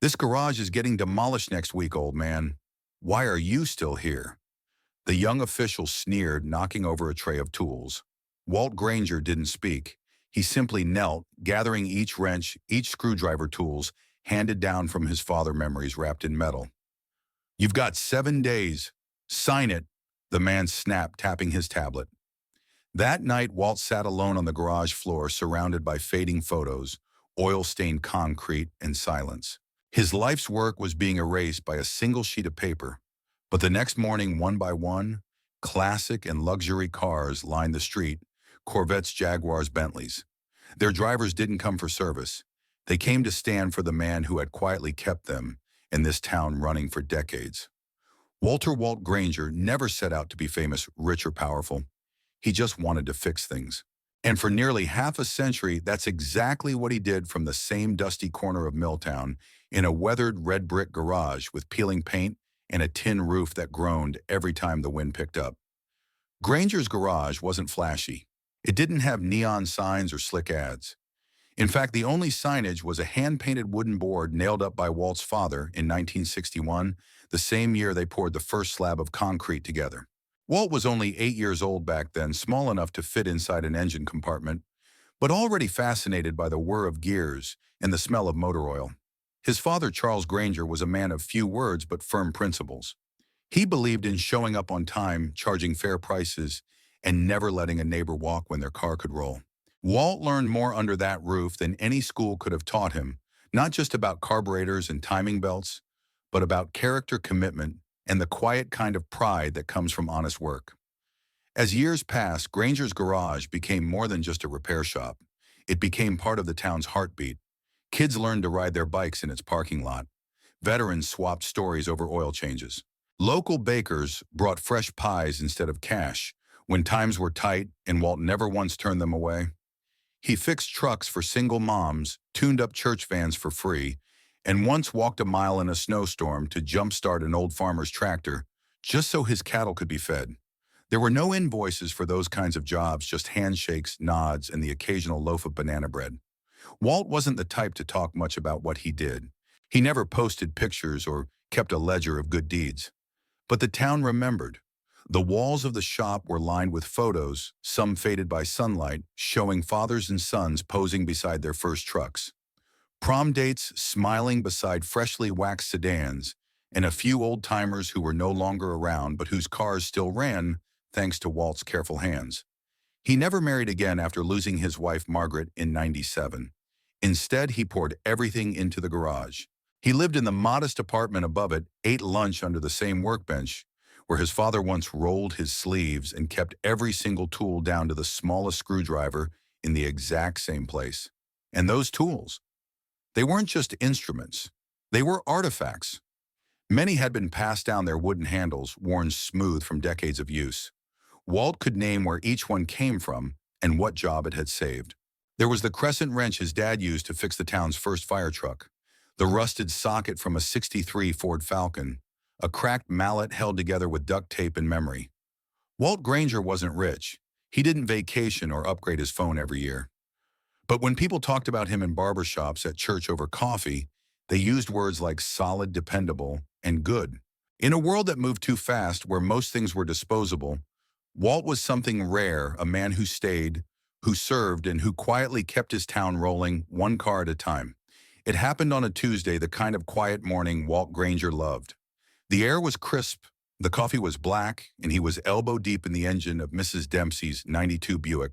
This garage is getting demolished next week, old man. Why are you still here? The young official sneered, knocking over a tray of tools. Walt Granger didn't speak. He simply knelt, gathering each wrench, each screwdriver tools, handed down from his father memories wrapped in metal. You've got 7 days. Sign it, the man snapped, tapping his tablet. That night, Walt sat alone on the garage floor, surrounded by fading photos, oil-stained concrete, and silence. His life's work was being erased by a single sheet of paper. But the next morning, one by one, classic and luxury cars lined the street, Corvettes, Jaguars, Bentleys. Their drivers didn't come for service. They came to stand for the man who had quietly kept them in this town running for decades. Walt Granger never set out to be famous, rich, or powerful. He just wanted to fix things. And for nearly half a century, that's exactly what he did from the same dusty corner of Milltown, in a weathered red brick garage with peeling paint and a tin roof that groaned every time the wind picked up. Granger's garage wasn't flashy. It didn't have neon signs or slick ads. In fact, the only signage was a hand-painted wooden board nailed up by Walt's father in 1961, the same year they poured the first slab of concrete together. Walt was only 8 years old back then, small enough to fit inside an engine compartment, but already fascinated by the whir of gears and the smell of motor oil. His father, Charles Granger, was a man of few words but firm principles. He believed in showing up on time, charging fair prices, and never letting a neighbor walk when their car could roll. Walt learned more under that roof than any school could have taught him, not just about carburetors and timing belts, but about character, commitment, and the quiet kind of pride that comes from honest work. As years passed, Granger's garage became more than just a repair shop. It became part of the town's heartbeat. Kids learned to ride their bikes in its parking lot. Veterans swapped stories over oil changes. Local bakers brought fresh pies instead of cash when times were tight, and Walt never once turned them away. He fixed trucks for single moms, tuned up church vans for free, and once walked a mile in a snowstorm to jumpstart an old farmer's tractor just so his cattle could be fed. There were no invoices for those kinds of jobs, just handshakes, nods, and the occasional loaf of banana bread. Walt wasn't the type to talk much about what he did. He never posted pictures or kept a ledger of good deeds. But the town remembered. The walls of the shop were lined with photos, some faded by sunlight, showing fathers and sons posing beside their first trucks. Prom dates smiling beside freshly waxed sedans, and a few old-timers who were no longer around but whose cars still ran thanks to Walt's careful hands. He never married again after losing his wife Margaret in '97. Instead, he poured everything into the garage. He lived in the modest apartment above it, ate lunch under the same workbench, where his father once rolled his sleeves and kept every single tool down to the smallest screwdriver in the exact same place. And those tools, they weren't just instruments. They were artifacts. Many had been passed down, their wooden handles, worn smooth from decades of use. Walt could name where each one came from and what job it had saved. There was the crescent wrench his dad used to fix the town's first fire truck, the rusted socket from a '63 Ford Falcon, a cracked mallet held together with duct tape and memory. Walt Granger wasn't rich. He didn't vacation or upgrade his phone every year. But when people talked about him in barbershops, at church, over coffee, they used words like solid, dependable, and good. In a world that moved too fast, where most things were disposable, Walt was something rare, a man who stayed, who served, and who quietly kept his town rolling, one car at a time. It happened on a Tuesday, the kind of quiet morning Walt Granger loved. The air was crisp, the coffee was black, and he was elbow-deep in the engine of Mrs. Dempsey's '92 Buick,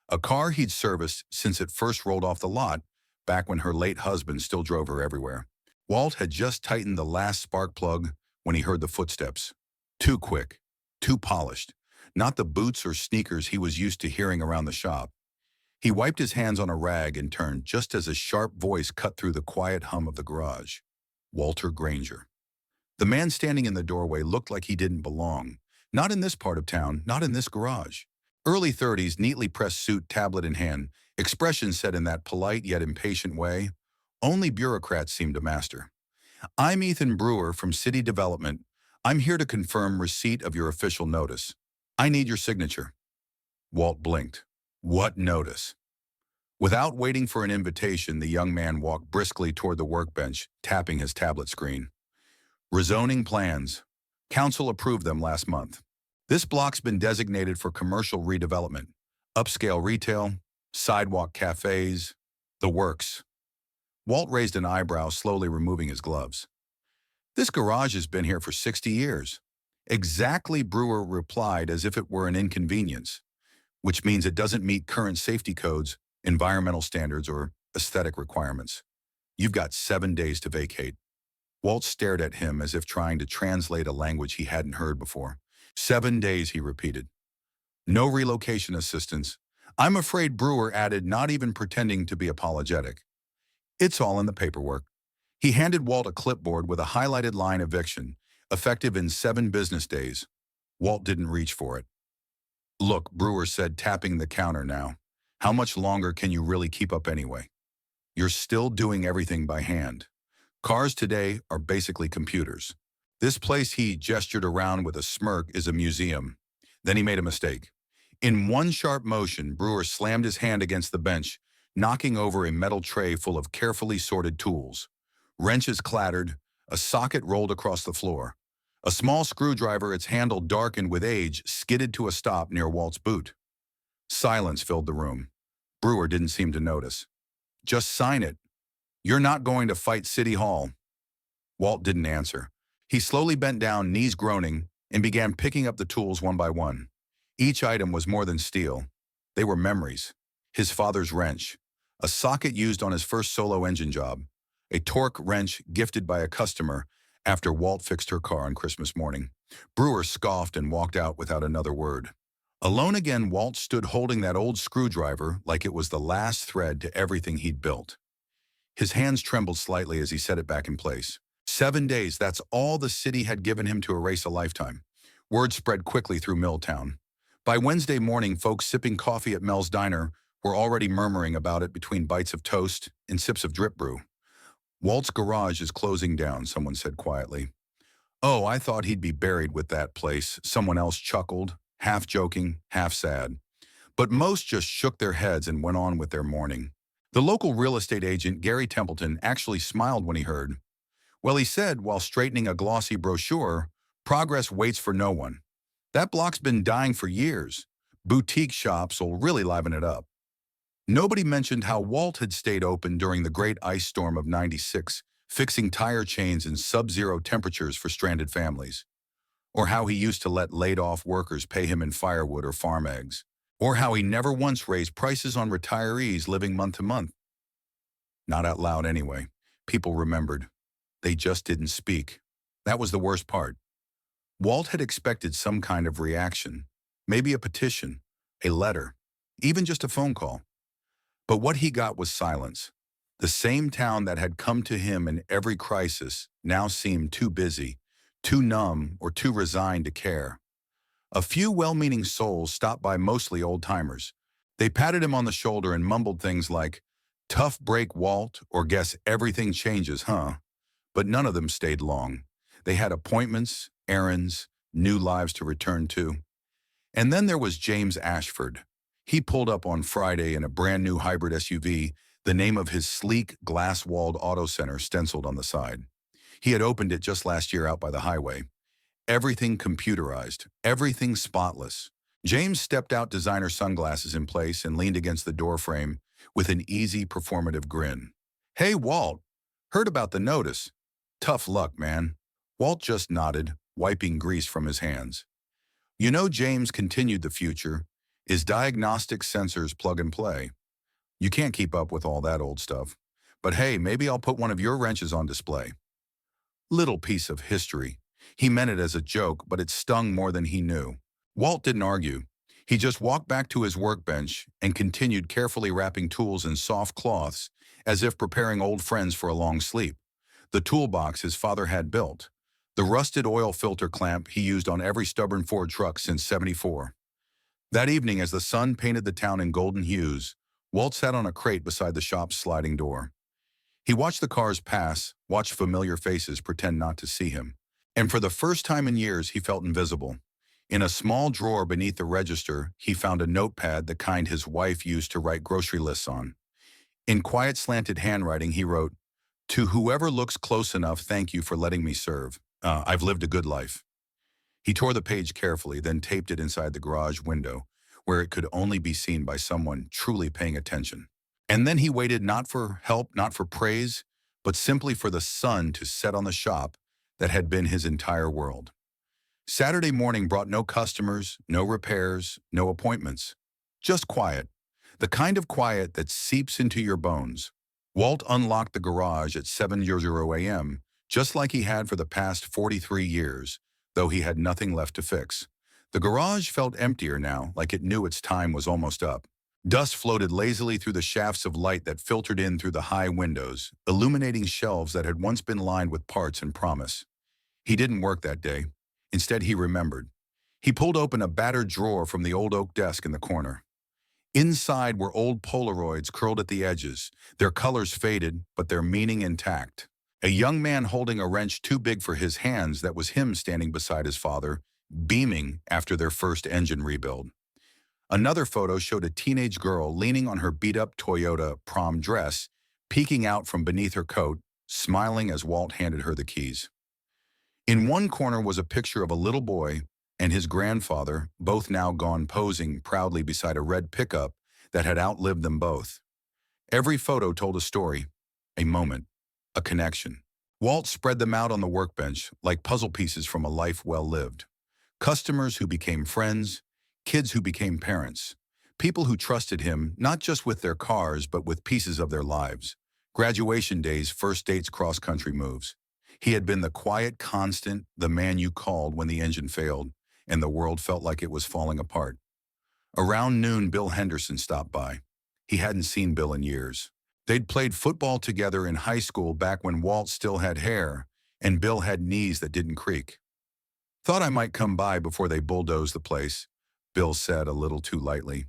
a car he'd serviced since it first rolled off the lot, back when her late husband still drove her everywhere. Walt had just tightened the last spark plug when he heard the footsteps. Too quick, too polished, not the boots or sneakers he was used to hearing around the shop. He wiped his hands on a rag and turned just as a sharp voice cut through the quiet hum of the garage. Walter Granger. The man standing in the doorway looked like he didn't belong. Not in this part of town, not in this garage. Early 30s, neatly pressed suit, tablet in hand, expression said in that polite yet impatient way only bureaucrats seem to master. "I'm Ethan Brewer from City Development. I'm here to confirm receipt of your official notice. I need your signature." Walt blinked. What notice? Without waiting for an invitation, the young man walked briskly toward the workbench, tapping his tablet screen. Rezoning plans. Council approved them last month. This block's been designated for commercial redevelopment. Upscale retail, sidewalk cafes, the works. Walt raised an eyebrow, slowly removing his gloves. This garage has been here for 60 years. Exactly, Brewer replied as if it were an inconvenience, which means it doesn't meet current safety codes, environmental standards, or aesthetic requirements. You've got 7 days to vacate. Walt stared at him as if trying to translate a language he hadn't heard before. 7 days, he repeated. No relocation assistance. I'm afraid, Brewer added, not even pretending to be apologetic. It's all in the paperwork. He handed Walt a clipboard with a highlighted line eviction, effective in 7 business days. Walt didn't reach for it. Look, Brewer said, tapping the counter now. How much longer can you really keep up anyway? You're still doing everything by hand. Cars today are basically computers. This place, he gestured around with a smirk, is a museum. Then he made a mistake. In one sharp motion, Brewer slammed his hand against the bench, knocking over a metal tray full of carefully sorted tools. Wrenches clattered, a socket rolled across the floor. A small screwdriver, its handle darkened with age, skidded to a stop near Walt's boot. Silence filled the room. Brewer didn't seem to notice. Just sign it. You're not going to fight City Hall. Walt didn't answer. He slowly bent down, knees groaning, and began picking up the tools one by one. Each item was more than steel. They were memories. His father's wrench, a socket used on his first solo engine job, a torque wrench gifted by a customer after Walt fixed her car on Christmas morning. Brewer scoffed and walked out without another word. Alone again, Walt stood holding that old screwdriver like it was the last thread to everything he'd built. His hands trembled slightly as he set it back in place. 7 days, that's all the city had given him to erase a lifetime. Word spread quickly through Milltown. By Wednesday morning, folks sipping coffee at Mel's Diner were already murmuring about it between bites of toast and sips of drip brew. Walt's garage is closing down, someone said quietly. Oh, I thought he'd be buried with that place, someone else chuckled, half joking, half sad. But most just shook their heads and went on with their mourning. The local real estate agent, Gary Templeton, actually smiled when he heard. Well, he said, while straightening a glossy brochure, progress waits for no one. That block's been dying for years. Boutique shops will really liven it up. Nobody mentioned how Walt had stayed open during the great ice storm of '96, fixing tire chains in sub-zero temperatures for stranded families. Or how he used to let laid-off workers pay him in firewood or farm eggs. Or how he never once raised prices on retirees living month to month. Not out loud anyway. People remembered. They just didn't speak. That was the worst part. Walt had expected some kind of reaction. Maybe a petition, a letter, even just a phone call. But what he got was silence. The same town that had come to him in every crisis now seemed too busy, too numb, or too resigned to care. A few well-meaning souls stopped by, mostly old-timers. They patted him on the shoulder and mumbled things like, "Tough break, Walt," or "Guess everything changes, huh?" But none of them stayed long. They had appointments, errands, new lives to return to. And then there was James Ashford. He pulled up on Friday in a brand-new hybrid SUV, the name of his sleek, glass-walled auto center stenciled on the side. He had opened it just last year out by the highway. Everything computerized, everything spotless. James stepped out, designer sunglasses in place, and leaned against the doorframe with an easy, performative grin. "Hey, Walt, heard about the notice. Tough luck, man." Walt just nodded, wiping grease from his hands. "You know," James continued, "the future is diagnostic sensors plug and play. You can't keep up with all that old stuff. But hey, maybe I'll put one of your wrenches on display." Little piece of history. He meant it as a joke, but it stung more than he knew. Walt didn't argue. He just walked back to his workbench and continued carefully wrapping tools in soft cloths, as if preparing old friends for a long sleep. The toolbox his father had built. The rusted oil filter clamp he used on every stubborn Ford truck since '74. That evening, as the sun painted the town in golden hues, Walt sat on a crate beside the shop's sliding door. He watched the cars pass, watched familiar faces pretend not to see him. And for the first time in years, he felt invisible. In a small drawer beneath the register, he found a notepad, the kind his wife used to write grocery lists on. In quiet, slanted handwriting, he wrote, "To whoever looks close enough, thank you for letting me serve. I've lived a good life." He tore the page carefully, then taped it inside the garage window, where it could only be seen by someone truly paying attention. And then he waited, not for help, not for praise, but simply for the sun to set on the shop that had been his entire world. Saturday morning brought no customers, no repairs, no appointments. Just quiet. The kind of quiet that seeps into your bones. Walt unlocked the garage at 7:00 a.m., just like he had for the past 43 years, though he had nothing left to fix. The garage felt emptier now, like it knew its time was almost up. Dust floated lazily through the shafts of light that filtered in through the high windows, illuminating shelves that had once been lined with parts and promise. He didn't work that day. Instead, he remembered. He pulled open a battered drawer from the old oak desk in the corner. Inside were old Polaroids curled at the edges, their colors faded, but their meaning intact. A young man holding a wrench too big for his hands, that was him standing beside his father, beaming after their first engine rebuild. Another photo showed a teenage girl leaning on her beat-up Toyota prom dress, peeking out from beneath her coat, smiling as Walt handed her the keys. In one corner was a picture of a little boy and his grandfather, both now gone, posing proudly beside a red pickup that had outlived them both. Every photo told a story, a moment, a connection. Walt spread them out on the workbench like puzzle pieces from a life well lived. Customers who became friends, kids who became parents, people who trusted him not just with their cars but with pieces of their lives. Graduation days, first dates, cross-country moves. He had been the quiet constant, the man you called when the engine failed, and the world felt like it was falling apart. Around noon, Bill Henderson stopped by. He hadn't seen Bill in years. They'd played football together in high school back when Walt still had hair, and Bill had knees that didn't creak. "Thought I might come by before they bulldozed the place," Bill said a little too lightly.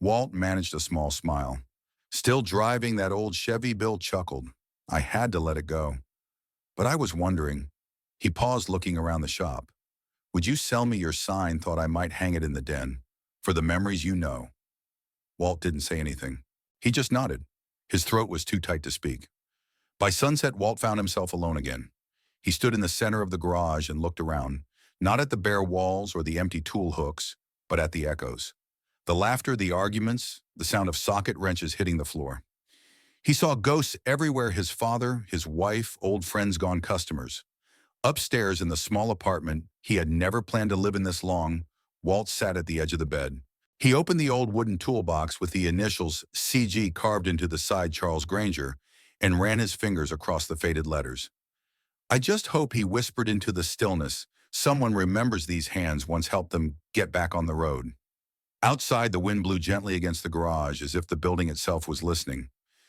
Walt managed a small smile. "Still driving that old Chevy?" Bill chuckled. "I had to let it go. But I was wondering." He paused, looking around the shop. "Would you sell me your sign? Thought I might hang it in the den. For the memories you know." Walt didn't say anything. He just nodded. His throat was too tight to speak. By sunset, Walt found himself alone again. He stood in the center of the garage and looked around, not at the bare walls or the empty tool hooks, but at the echoes. The laughter, the arguments, the sound of socket wrenches hitting the floor. He saw ghosts everywhere: his father, his wife, old friends gone, customers. Upstairs in the small apartment he had never planned to live in this long, Walt sat at the edge of the bed. He opened the old wooden toolbox with the initials CG carved into the side, Charles Granger, and ran his fingers across the faded letters. "I just hope," he whispered into the stillness, "someone remembers these hands once helped them get back on the road." Outside, the wind blew gently against the garage as if the building itself was listening.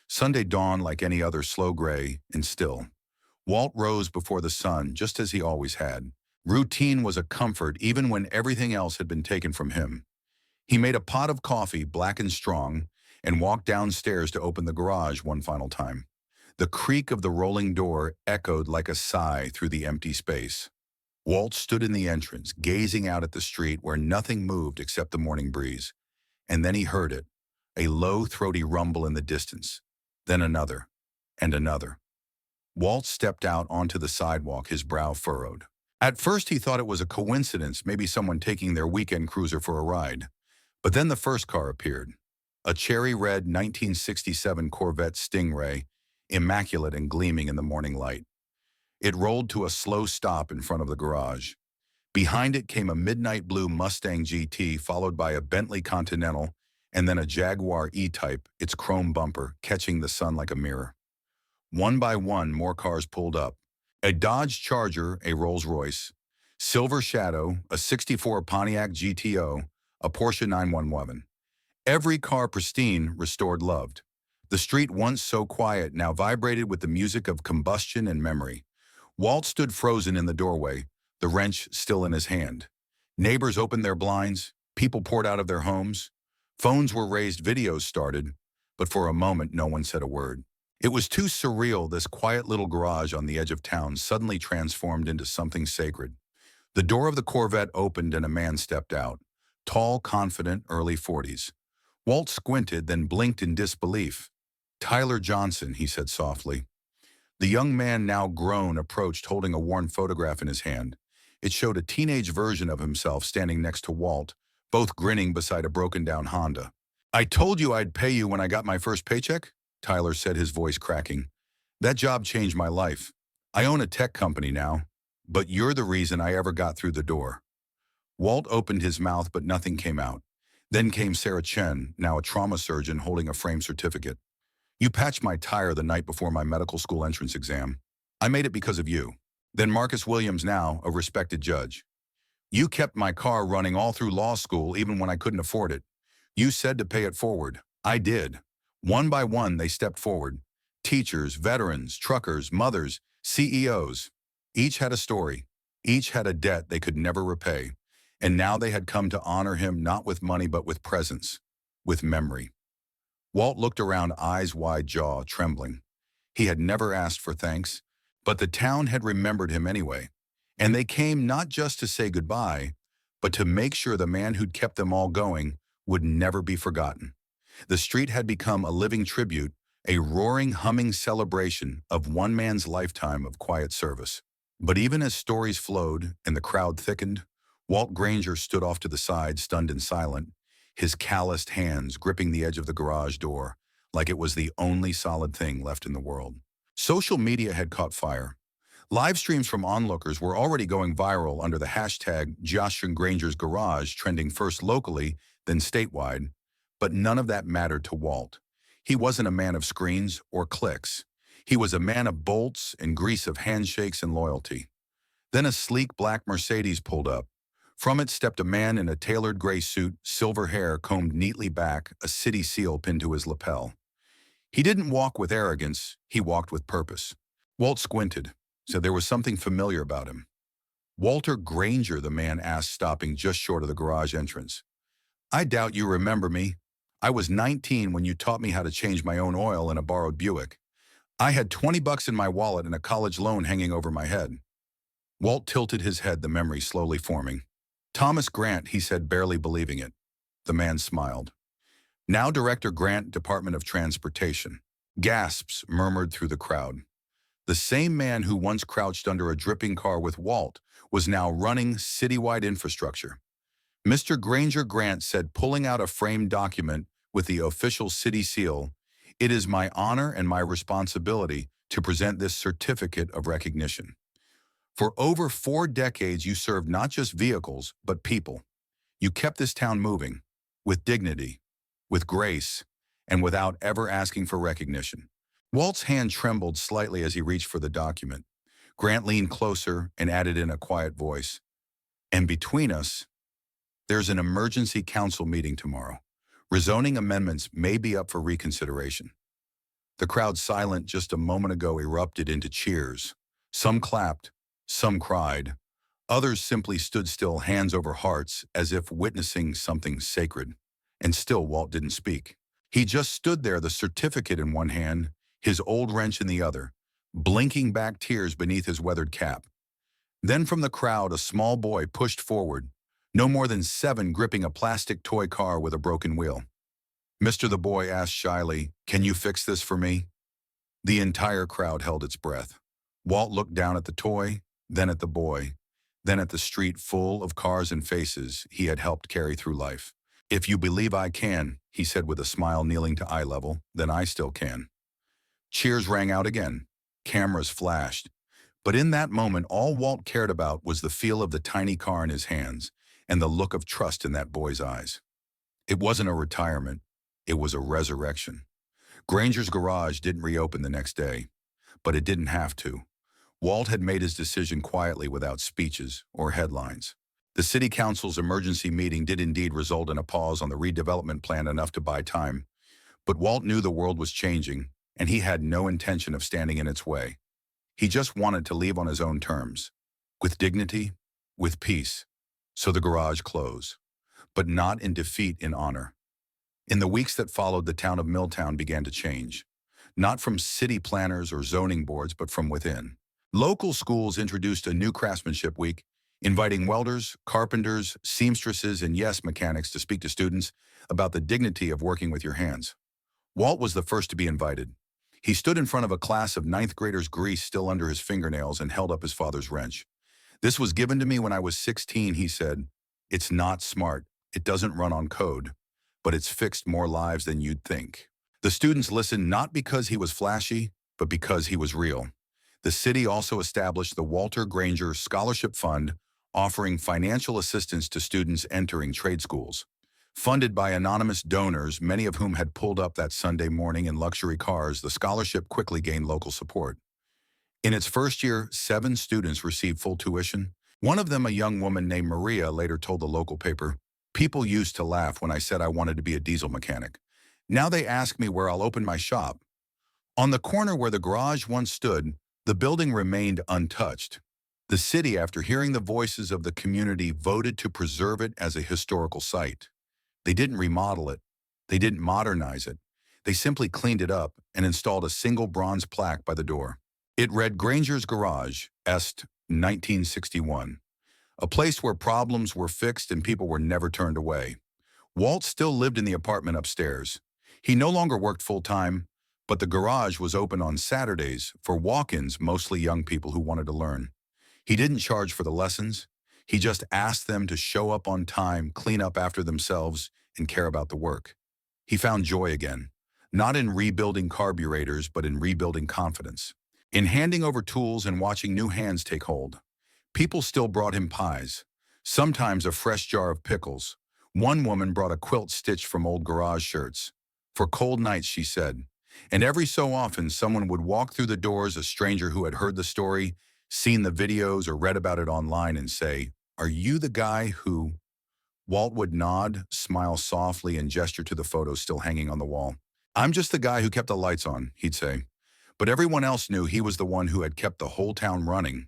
Sunday dawned like any other, slow, gray, and still. Walt rose before the sun, just as he always had. Routine was a comfort even when everything else had been taken from him. He made a pot of coffee, black and strong, and walked downstairs to open the garage one final time. The creak of the rolling door echoed like a sigh through the empty space. Walt stood in the entrance, gazing out at the street where nothing moved except the morning breeze. And then he heard it, a low, throaty rumble in the distance. Then another, and another. Walt stepped out onto the sidewalk, his brow furrowed. At first he thought it was a coincidence, maybe someone taking their weekend cruiser for a ride. But then the first car appeared. A cherry red 1967 Corvette Stingray, immaculate and gleaming in the morning light. It rolled to a slow stop in front of the garage. Behind it came a midnight blue Mustang GT, followed by a Bentley Continental, and then a Jaguar E-Type, its chrome bumper catching the sun like a mirror. One by one, more cars pulled up. A Dodge Charger, a Rolls-Royce, Silver Shadow, a '64 Pontiac GTO, a Porsche 911. Every car pristine, restored, loved. The street, once so quiet, now vibrated with the music of combustion and memory. Walt stood frozen in the doorway, the wrench still in his hand. Neighbors opened their blinds, people poured out of their homes. Phones were raised, videos started, but for a moment no one said a word. It was too surreal. This quiet little garage on the edge of town suddenly transformed into something sacred. The door of the Corvette opened and a man stepped out, tall, confident, early 40s. Walt squinted, then blinked in disbelief. Tyler Johnson, he said softly. The young man, now grown, approached holding a worn photograph in his hand. It showed a teenage version of himself standing next to Walt, both grinning beside a broken-down Honda. I told you I'd pay you when I got my first paycheck, Tyler said, his voice cracking. That job changed my life. I own a tech company now, but you're the reason I ever got through the door. Walt opened his mouth, but nothing came out. Then came Sarah Chen, now a trauma surgeon holding a framed certificate. You patched my tire the night before my medical school entrance exam. I made it because of you. Then Marcus Williams, now a respected judge. You kept my car running all through law school even when I couldn't afford it. You said to pay it forward. I did. One by one, they stepped forward. Teachers, veterans, truckers, mothers, CEOs. Each had a story. Each had a debt they could never repay. And now they had come to honor him not with money but with presence, with memory. Walt looked around, eyes wide, jaw trembling. He had never asked for thanks, but the town had remembered him anyway. And they came not just to say goodbye, but to make sure the man who'd kept them all going would never be forgotten. The street had become a living tribute, a roaring, humming celebration of one man's lifetime of quiet service. But even as stories flowed and the crowd thickened, Walt Granger stood off to the side, stunned and silent, his calloused hands gripping the edge of the garage door like it was the only solid thing left in the world. Social media had caught fire. Live streams from onlookers were already going viral under the hashtag Josh Granger's Garage, trending first locally, then statewide. But none of that mattered to Walt. He wasn't a man of screens or clicks. He was a man of bolts and grease, of handshakes and loyalty. Then a sleek black Mercedes pulled up. From it stepped a man in a tailored gray suit, silver hair combed neatly back, a city seal pinned to his lapel. He didn't walk with arrogance, he walked with purpose. Walt squinted, said there was something familiar about him. Walter Granger, the man asked, stopping just short of the garage entrance. I doubt you remember me. I was 19 when you taught me how to change my own oil in a borrowed Buick. I had $20 in my wallet and a college loan hanging over my head. Walt tilted his head, the memory slowly forming. Thomas Grant, he said, barely believing it. The man smiled. Now Director Grant, Department of Transportation. Gasps murmured through the crowd. The same man who once crouched under a dripping car with Walt was now running citywide infrastructure. Mr. Granger Grant said, pulling out a framed document with the official city seal, "It is my honor and my responsibility to present this certificate of recognition. For over 4 decades, you served not just vehicles, but people. You kept this town moving, with dignity, with grace, and without ever asking for recognition." Walt's hand trembled slightly as he reached for the document. Grant leaned closer and added in a quiet voice, "And between us, there's an emergency council meeting tomorrow. Rezoning amendments may be up for reconsideration." The crowd, silent just a moment ago, erupted into cheers. Some clapped, some cried. Others simply stood still, hands over hearts, as if witnessing something sacred. And still Walt didn't speak. He just stood there, the certificate in one hand, his old wrench in the other, blinking back tears beneath his weathered cap. Then from the crowd, a small boy pushed forward, no more than 7, gripping a plastic toy car with a broken wheel. "Mister," the boy asked shyly, "can you fix this for me?" The entire crowd held its breath. Walt looked down at the toy, then at the boy, then at the street full of cars and faces he had helped carry through life. "If you believe I can," he said with a smile, kneeling to eye level, "then I still can." Cheers rang out again. Cameras flashed. But in that moment, all Walt cared about was the feel of the tiny car in his hands and the look of trust in that boy's eyes. It wasn't a retirement. It was a resurrection. Granger's Garage didn't reopen the next day, but it didn't have to. Walt had made his decision quietly, without speeches or headlines. The city council's emergency meeting did indeed result in a pause on the redevelopment plan, enough to buy time. But Walt knew the world was changing, and he had no intention of standing in its way. He just wanted to leave on his own terms, with dignity, with peace. So the garage closed, but not in defeat, in honor. In the weeks that followed, the town of Milltown began to change, not from city planners or zoning boards, but from within. Local schools introduced a new craftsmanship week, inviting welders, carpenters, seamstresses, and yes, mechanics to speak to students about the dignity of working with your hands. Walt was the first to be invited. He stood in front of a class of ninth graders, grease still under his fingernails, and held up his father's wrench. "This was given to me when I was 16, he said. "It's not smart. It doesn't run on code. But it's fixed more lives than you'd think." The students listened not because he was flashy, but because he was real. The city also established the Walter Granger Scholarship Fund, offering financial assistance to students entering trade schools. Funded by anonymous donors, many of whom had pulled up that Sunday morning in luxury cars, the scholarship quickly gained local support. In its first year, 7 students received full tuition. One of them, a young woman named Maria, later told the local paper, "People used to laugh when I said I wanted to be a diesel mechanic. Now they ask me where I'll open my shop." On the corner where the garage once stood, the building remained untouched. The city, after hearing the voices of the community, voted to preserve it as a historical site. They didn't remodel it. They didn't modernize it. They simply cleaned it up and installed a single bronze plaque by the door. It read Granger's Garage, Est, 1961, a place where problems were fixed and people were never turned away. Walt still lived in the apartment upstairs. He no longer worked full-time, but the garage was open on Saturdays for walk-ins, mostly young people who wanted to learn. He didn't charge for the lessons. He just asked them to show up on time, clean up after themselves, and care about the work. He found joy again, not in rebuilding carburetors, but in rebuilding confidence. In handing over tools and watching new hands take hold. People still brought him pies, sometimes a fresh jar of pickles. One woman brought a quilt stitched from old garage shirts. For cold nights, she said. And every so often, someone would walk through the doors, a stranger who had heard the story, seen the videos, or read about it online, and say, "Are you the guy who—" Walt would nod, smile softly, and gesture to the photos still hanging on the wall. "I'm just the guy who kept the lights on," he'd say. But everyone else knew he was the one who had kept the whole town running.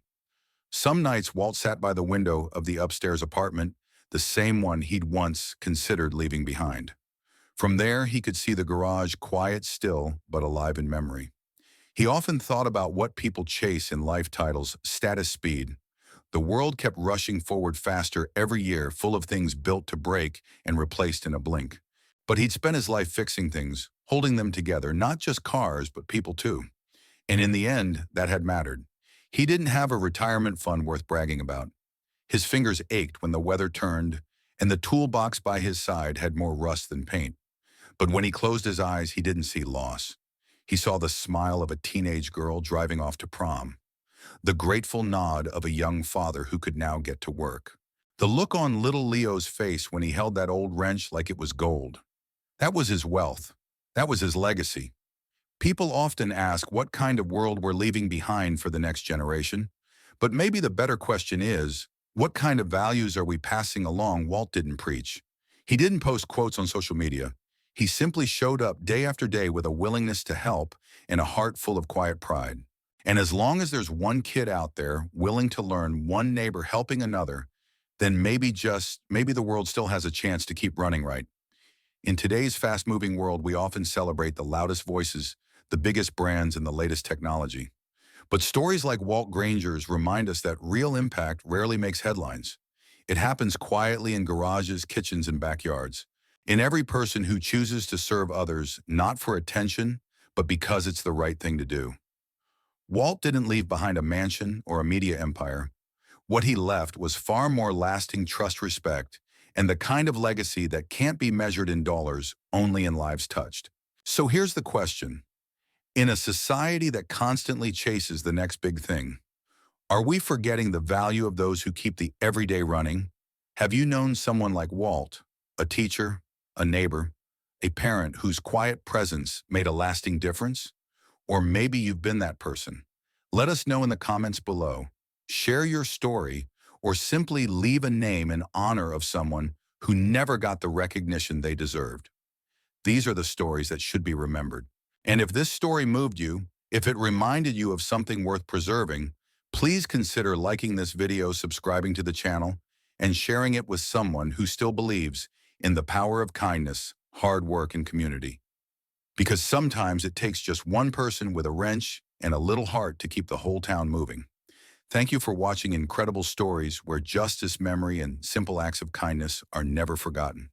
Some nights, Walt sat by the window of the upstairs apartment, the same one he'd once considered leaving behind. From there, he could see the garage, quiet still, but alive in memory. He often thought about what people chase in life titles: status, speed. The world kept rushing forward faster every year, full of things built to break and replaced in a blink. But he'd spent his life fixing things, holding them together, not just cars, but people too. And in the end, that had mattered. He didn't have a retirement fund worth bragging about. His fingers ached when the weather turned, and the toolbox by his side had more rust than paint. But when he closed his eyes, he didn't see loss. He saw the smile of a teenage girl driving off to prom, the grateful nod of a young father who could now get to work, the look on little Leo's face when he held that old wrench like it was gold. That was his wealth. That was his legacy. People often ask what kind of world we're leaving behind for the next generation. But maybe the better question is, what kind of values are we passing along? Walt didn't preach. He didn't post quotes on social media. He simply showed up day after day with a willingness to help and a heart full of quiet pride. And as long as there's one kid out there willing to learn, one neighbor helping another, then maybe the world still has a chance to keep running right. In today's fast-moving world, we often celebrate the loudest voices, the biggest brands, and the latest technology. But stories like Walt Granger's remind us that real impact rarely makes headlines. It happens quietly in garages, kitchens, and backyards. In every person who chooses to serve others, not for attention, but because it's the right thing to do. Walt didn't leave behind a mansion or a media empire. What he left was far more lasting trust, respect, and the kind of legacy that can't be measured in dollars, only in lives touched. So here's the question. In a society that constantly chases the next big thing, are we forgetting the value of those who keep the everyday running? Have you known someone like Walt, a teacher, a neighbor, a parent whose quiet presence made a lasting difference? Or maybe you've been that person. Let us know in the comments below. Share your story, or simply leave a name in honor of someone who never got the recognition they deserved. These are the stories that should be remembered. And if this story moved you, if it reminded you of something worth preserving, please consider liking this video, subscribing to the channel, and sharing it with someone who still believes in the power of kindness, hard work, and community. Because sometimes it takes just one person with a wrench and a little heart to keep the whole town moving. Thank you for watching incredible stories where justice, memory, and simple acts of kindness are never forgotten.